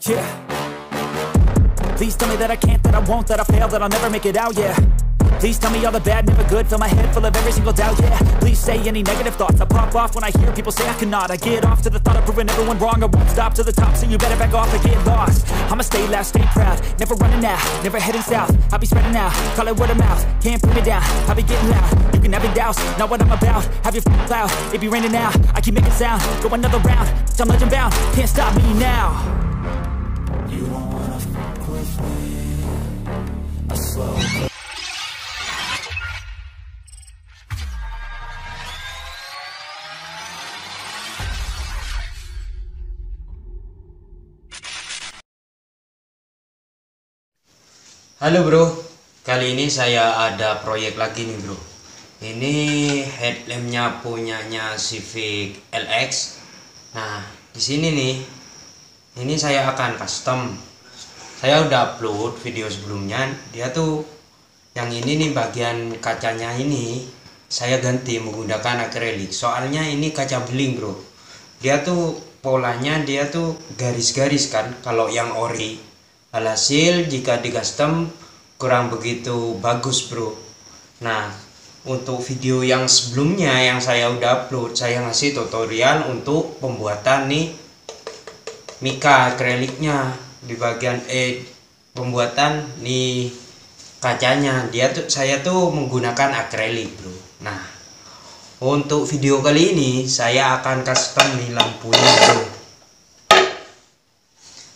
Yeah. Please tell me that I can't, that I won't, that I fail, that I'll never make it out, yeah. Please tell me all the bad, never good, fill my head full of every single doubt, yeah. Please say any negative thoughts, I pop off when I hear people say I cannot. I get off to the thought of proving everyone wrong, I won't stop to the top, so you better back off or get lost. I'ma stay loud, stay proud, never running out, never heading south. I'll be spreading out, call it word of mouth, can't put me down, I'll be getting loud. You can have your doubts, not what I'm about, have your cloud, it be raining now. I keep making sound, go another round, I'm legend bound, can't stop me now. You won't wanna fuck with me, a slow. Halo bro, kali ini saya ada proyek lagi nih bro. Ini headlampnya punyanya Civic LX. Nah di sini nih, ini saya akan custom. Saya udah upload video sebelumnya. Dia tuh yang ini nih, bagian kacanya ini saya ganti menggunakan akrilik. Soalnya ini kaca beling bro. Dia tuh polanya dia tuh garis-garis kan. Kalau yang ori. Alhasil jika di custom kurang begitu bagus bro. Nah untuk video yang sebelumnya yang saya udah upload, saya ngasih tutorial untuk pembuatan nih mika akriliknya di bagian pembuatan nih kacanya. Saya tuh menggunakan akrilik bro. Nah untuk video kali ini saya akan custom nih lampunya bro.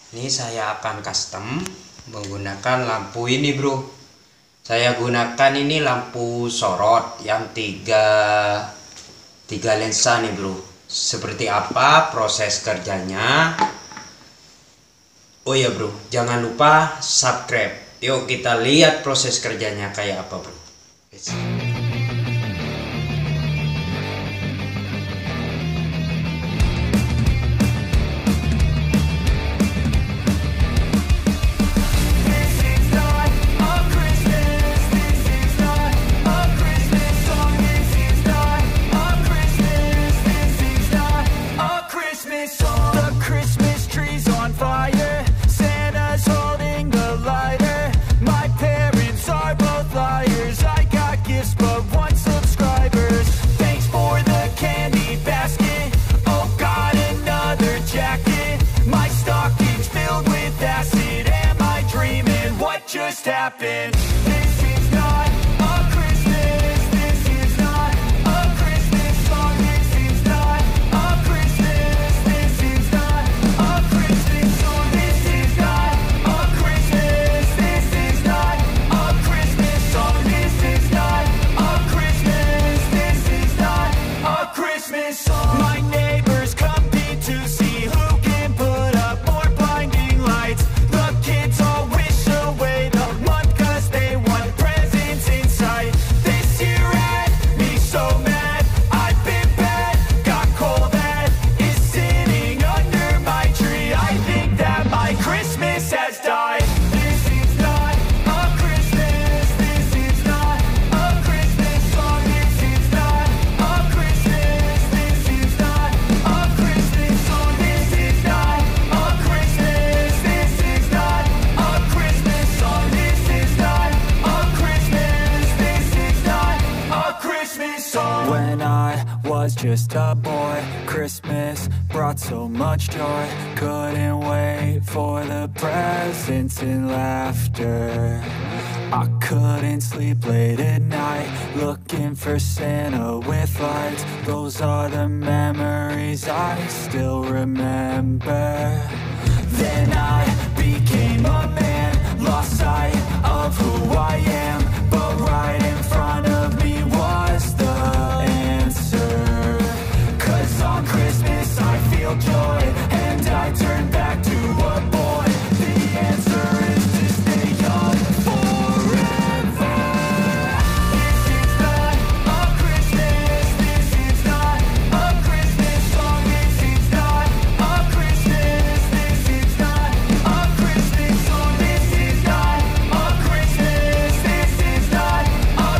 Ini saya akan custom menggunakan lampu ini bro. Saya gunakan ini lampu sorot yang tiga lensa nih bro. Seperti apa proses kerjanya? Oh ya bro, jangan lupa subscribe. Yuk kita lihat proses kerjanya kayak apa bro. Just happened. This is not a Christmas. This is not a Christmas song. This is not a Christmas. This is not a Christmas song. This is not a Christmas. This is not a Christmas song. This is not a Christmas. This is not a Christmas song. My neighbors compete to see who can put up more blinding lights. The kids all wish away the month 'cause they want presents inside. This year had me so mad, I've been bad, got coal that is sitting under my tree. I think that my Christmas has died. This is not a Christmas. This is not a Christmas song. This is not a Christmas. This is not a Christmas song. This is not a Christmas. This is not a Christmas song. This is not a Christmas. This is not a Christmas song. When I was just a boy, Christmas brought so much joy. Couldn't wait for the presents and laughter. I couldn't sleep late at night, looking for Santa with lights. Those are the memories I still remember. Then I became a man, lost sight of who I am, but right in front of me was the answer. 'Cause on Christmas I feel joy, and I turn back to a boy. The answer is to stay young forever. This is not a Christmas. This is not a Christmas song. This is not a Christmas. This is not a Christmas song. This is not a Christmas. This is not a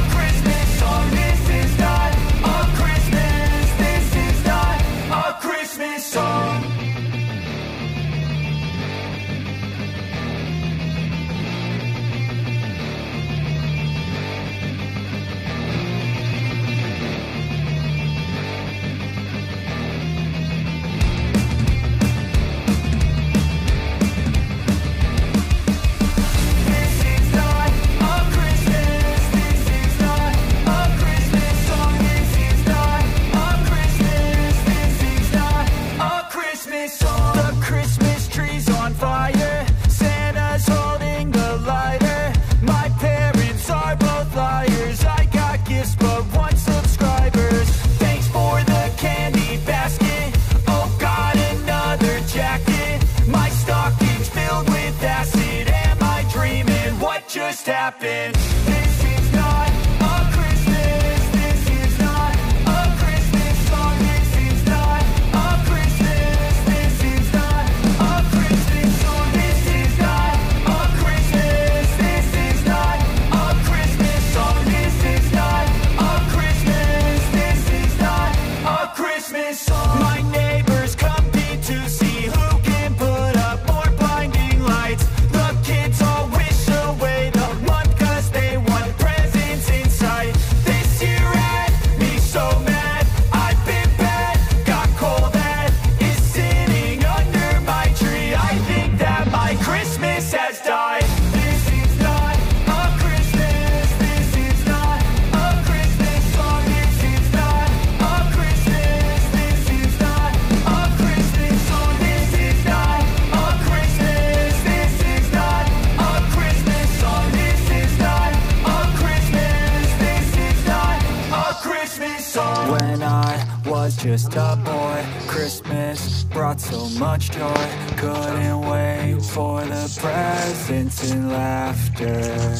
happen. This is not a Christmas. This is not a Christmas song. This is not a Christmas. This is not a Christmas song. This is not a Christmas. This is not a Christmas song. This is not a Christmas. This is not a Christmas song. My neighbors compete to see who can put up more blinding lights. The kids all wish away the month 'cause they want presents inside. This year had me so mad. I've been bad, got coal that is sitting under my tree. I think that my Christmas has died. This is not a Christmas. This is not a Christmas song. This is not a Christmas. This is not a Christmas song. This is not a Christmas. This is not a Christmas song. This is not a Christmas. This is not a Christmas song. When I was just a boy, Christmas brought so much joy. Couldn't wait for the presents and laughter.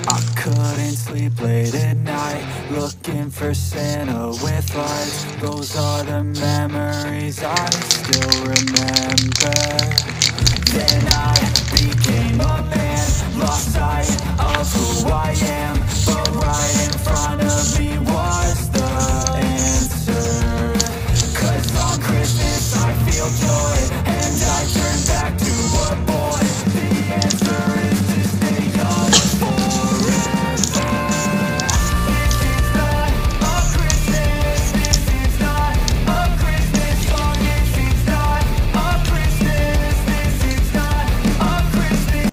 I couldn't sleep late at night, looking for Santa with lights. Those are the memories I still remember. Then I became a man, lost sight of who I am. But right in front of me was the answer. 'Cause on Christmas I feel joy, and I turn back to a boy. The answer is to stay young forever. This is not a Christmas. This is not a Christmas song. This is not a Christmas. This is not a Christmas.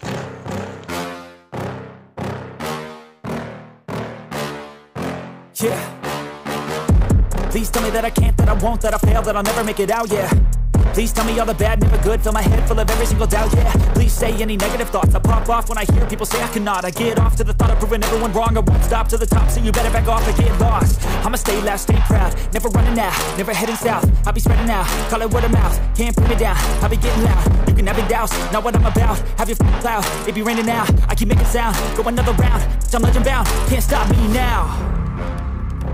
Yeah. Please tell me that I can't, that I won't, that I fail, that I'll never make it out, yeah. Please tell me all the bad, never good, fill my head full of every single doubt, yeah. Please say any negative thoughts, I pop off when I hear people say I cannot. I get off to the thought of proving everyone wrong. I won't stop to the top, so you better back off and get lost. I'ma stay loud, stay proud, never running out, never heading south. I'll be spreading out, call it word of mouth, can't put me down, I'll be getting loud. You can have your doubts, not what I'm about, have your cloud, it be raining now. I keep making sound, go another round, I'm legend bound, can't stop me now.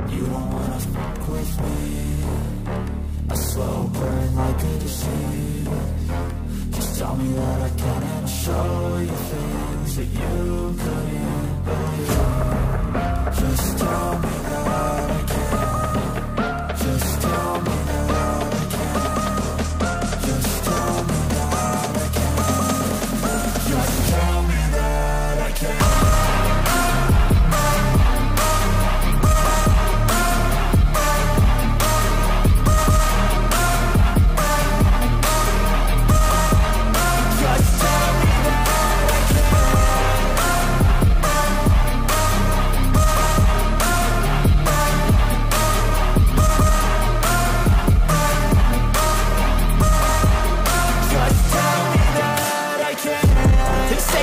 You don't wanna fuck with me, a slow burn like a disease. Just tell me that I can and I'll show you things that you couldn't believe. Just tell me that I can. Just tell me that I can. Just tell me that I can. Just tell me that I can.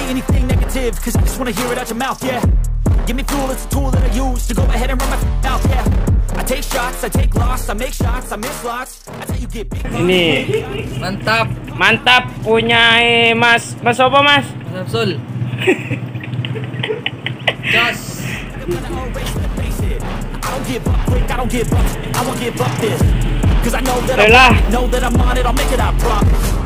Anything negative, cause I just wanna hear it out your mouth, yeah. Give me fuel, it's a tool that I use to go ahead and run my mouth, yeah. I take shots, I take loss, I make shots, I miss lots. That's how you get big. Ini Mantap, mantap punya Mas apa Mas? Samsul. Jos. I don't give up quick, I don't give up, I won't give up this. Cause I know that I'm on it, I'll make it, I promise.